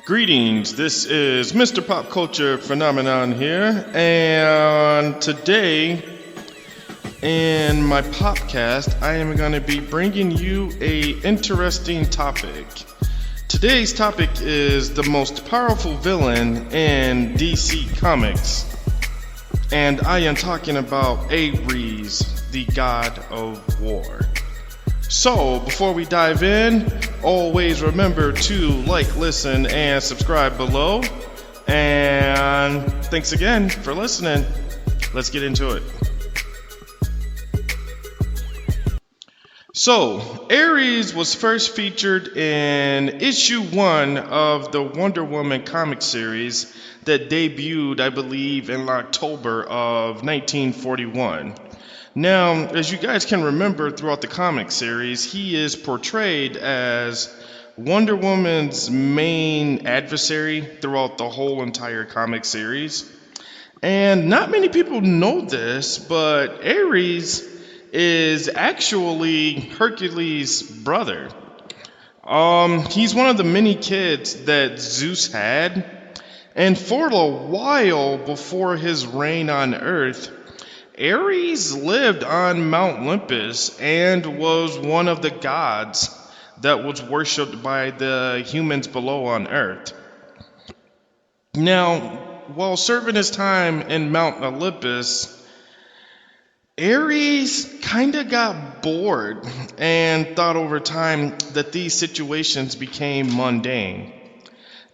Greetings, this is Mr. Pop Culture Phenomenon here, and today in my podcast I am going to be bringing you a interesting topic. Today's topic is the most powerful villain in DC Comics, and I am talking about ARES, the God of War. So, before we dive in, always remember to like, listen, and subscribe below. And thanks again for listening. Let's get into it. So, ARES was first featured in issue 1 of the Wonder Woman comic series that debuted, I believe, in October of 1941. Now, as you guys can remember throughout the comic series, he is portrayed as Wonder Woman's main adversary throughout the whole entire comic series. And not many people know this, but ARES is actually Hercules' brother. He's one of the many kids that Zeus had, and for a while before his reign on Earth, ARES lived on Mount Olympus and was one of the gods that was worshipped by the humans below on Earth. Now, while serving his time in Mount Olympus, ARES kind of got bored and thought over time that these situations became mundane.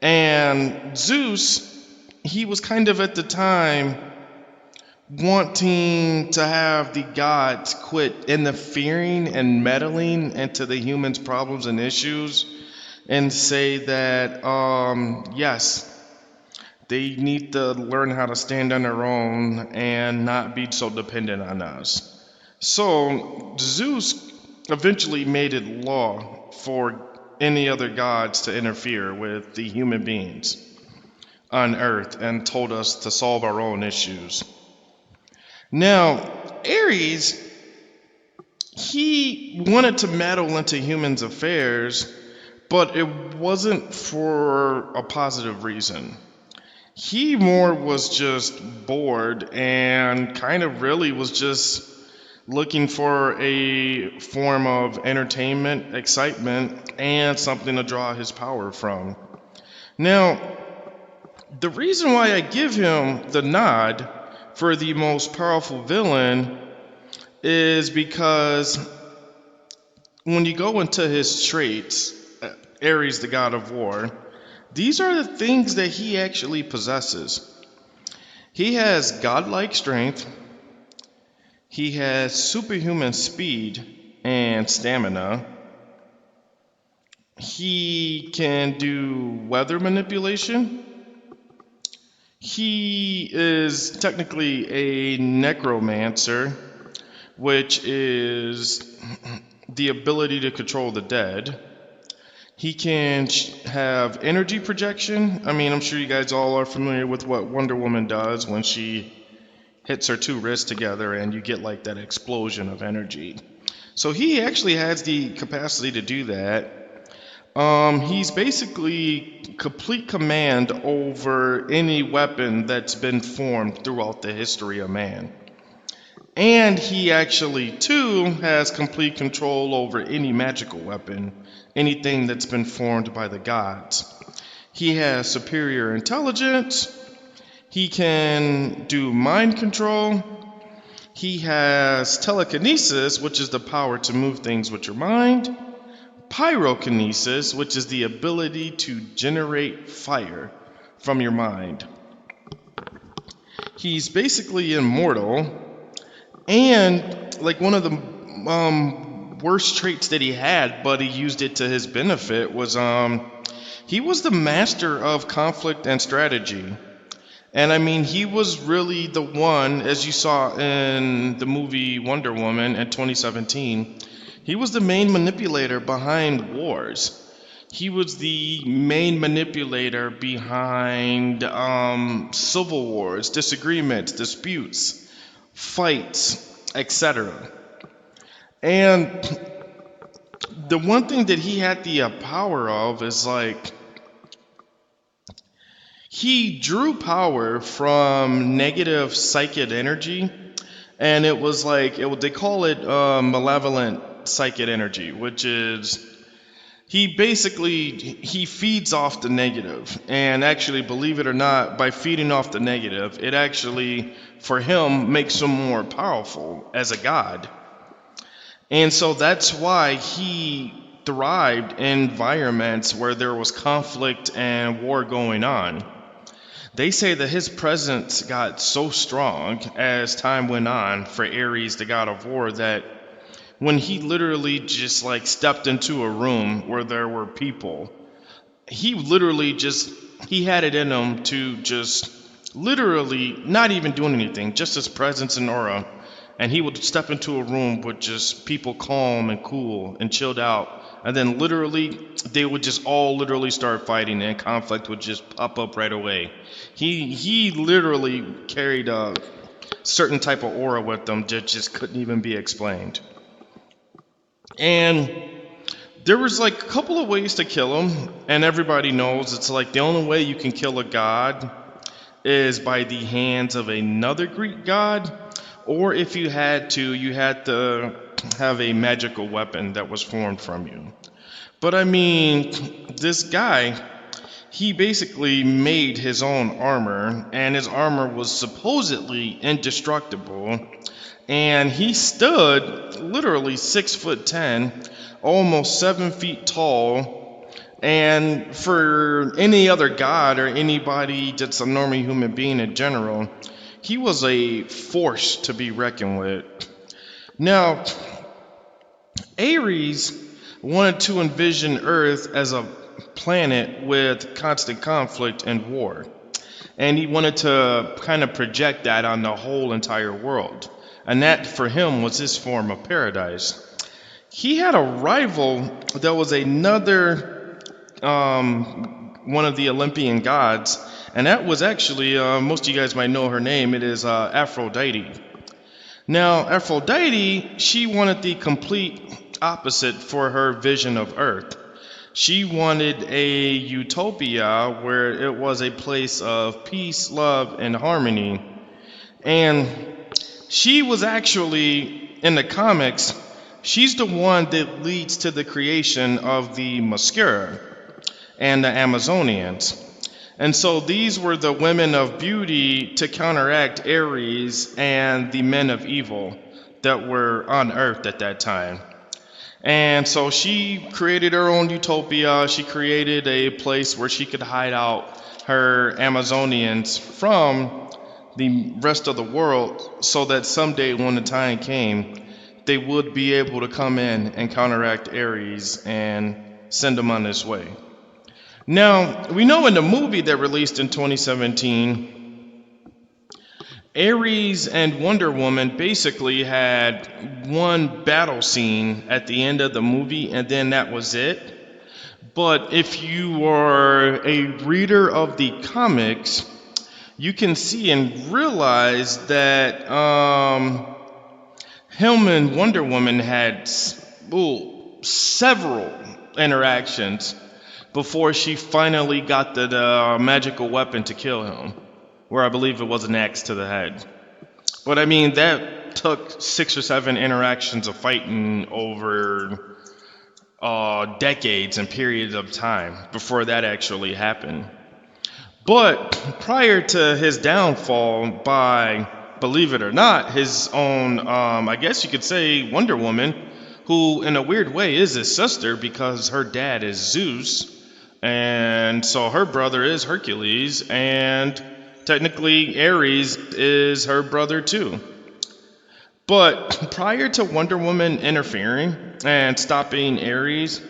And Zeus, he was kind of at the time wanting to have the gods quit interfering and meddling into the humans' problems and issues and say that, yes, they need to learn how to stand on their own and not be so dependent on us. So Zeus eventually made it law for any other gods to interfere with the human beings on Earth and told us to solve our own issues. Now, ARES, he wanted to meddle into humans' affairs, but it wasn't for a positive reason. He more was just bored and kind of really was just looking for a form of entertainment, excitement, and something to draw his power from. Now, the reason why I give him the nod for the most powerful villain is because when you go into his traits, ARES, the God of War, these are the things that he actually possesses. He has godlike strength, he has superhuman speed and stamina, he can do weather manipulation. He is technically a necromancer, which is the ability to control the dead. He can have energy projection. I mean, I'm sure you guys all are familiar with what Wonder Woman does when she hits her two wrists together and you get like that explosion of energy. So he actually has the capacity to do that. He's basically complete command over any weapon that's been formed throughout the history of man. And he actually, too, has complete control over any magical weapon, anything that's been formed by the gods. He has superior intelligence. He can do mind control. He has telekinesis, which is the power to move things with your mind. Pyrokinesis, which is the ability to generate fire from your mind. He's basically immortal, and like one of the worst traits that he had, but he used it to his benefit, was he was the master of conflict and strategy. And I mean, he was really the one, as you saw in the movie Wonder Woman in 2017, he was the main manipulator behind wars. He was the main manipulator behind civil wars, disagreements, disputes, fights, etc. And the one thing that he had the power of is like He drew power from negative psychic energy, and it was like they call it malevolent psychic energy, which is he feeds off the negative. And actually, believe it or not, by feeding off the negative, it actually for him makes him more powerful as a god. And so that's why he thrived in environments where there was conflict and war going on. They say that his presence got so strong as time went on for Ares, the god of war, that when he literally just like stepped into a room where there were people, he literally just he had it in him to just literally not even doing anything, just his presence and aura. And he would step into a room with just people calm and cool and chilled out. And then literally, they would just all literally start fighting, and conflict would just pop up right away. He literally carried a certain type of aura with him that just couldn't even be explained. And there was like a couple of ways to kill him, and everybody knows it's like the only way you can kill a god is by the hands of another Greek god, or if you had to have a magical weapon that was formed from you. But I mean, this guy, he basically made his own armor, and his armor was supposedly indestructible. And he stood literally 6'10", almost 7 feet tall. And for any other god or anybody that's a normal human being in general, he was a force to be reckoned with. Now, Ares wanted to envision Earth as a planet with constant conflict and war. And he wanted to kind of project that on the whole entire world. And that, for him, was his form of paradise. He had a rival that was another one of the Olympian gods, and that was actually, most of you guys might know her name, it is Aphrodite. Now, Aphrodite, she wanted the complete opposite for her vision of Earth. She wanted a utopia where it was a place of peace, love, and harmony. And she was actually, in the comics, she's the one that leads to the creation of the Mascara and the Amazonians. And so these were the women of beauty to counteract Ares and the men of evil that were on Earth at that time. And so she created her own utopia. She created a place where she could hide out her Amazonians from the rest of the world, so that someday when the time came, they would be able to come in and counteract Ares and send him on his way. Now, we know in the movie that released in 2017, Ares and Wonder Woman basically had one battle scene at the end of the movie, and then that was it. But if you are a reader of the comics, you can see and realize that him and Wonder Woman had several interactions before she finally got the magical weapon to kill him, where I believe it was an axe to the head. But I mean, that took 6 or 7 interactions of fighting over decades and periods of time before that actually happened. But prior to his downfall by, believe it or not, his own, I guess you could say, Wonder Woman, who in a weird way is his sister because her dad is Zeus, and so her brother is Hercules, and technically Ares is her brother too. But prior to Wonder Woman interfering and stopping Ares,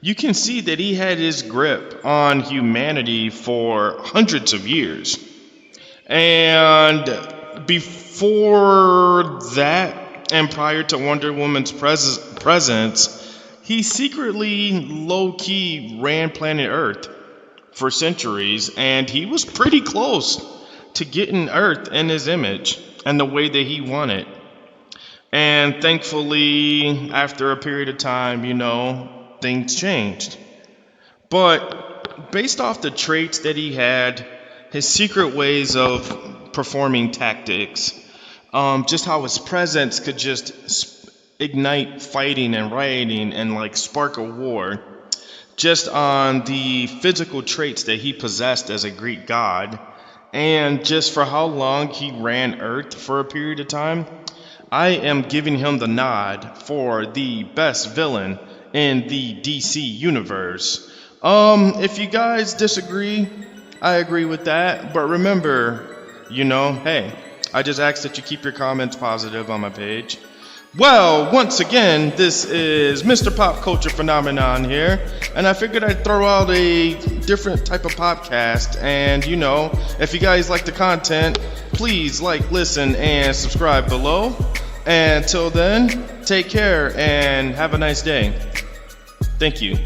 you can see that he had his grip on humanity for hundreds of years. And before that, and prior to Wonder Woman's presence, he secretly, low-key ran planet Earth for centuries, and he was pretty close to getting Earth in his image and the way that he wanted. And thankfully, after a period of time, things changed. But based off the traits that he had his secret ways of performing tactics, just how his presence could just ignite fighting and rioting and like spark a war, just on the physical traits that he possessed as a Greek god, and just for how long he ran Earth for a period of time. I am giving him the nod for the best villain in the DC universe. If you guys disagree, I agree with that. But remember, hey, I just ask that you keep your comments positive on my page. Well, once again, this is Mr. Pop Culture Phenomenon here, and I figured I'd throw out a different type of podcast. And if you guys like the content, please like, listen, and subscribe below. And until then, take care and have a nice day. Thank you.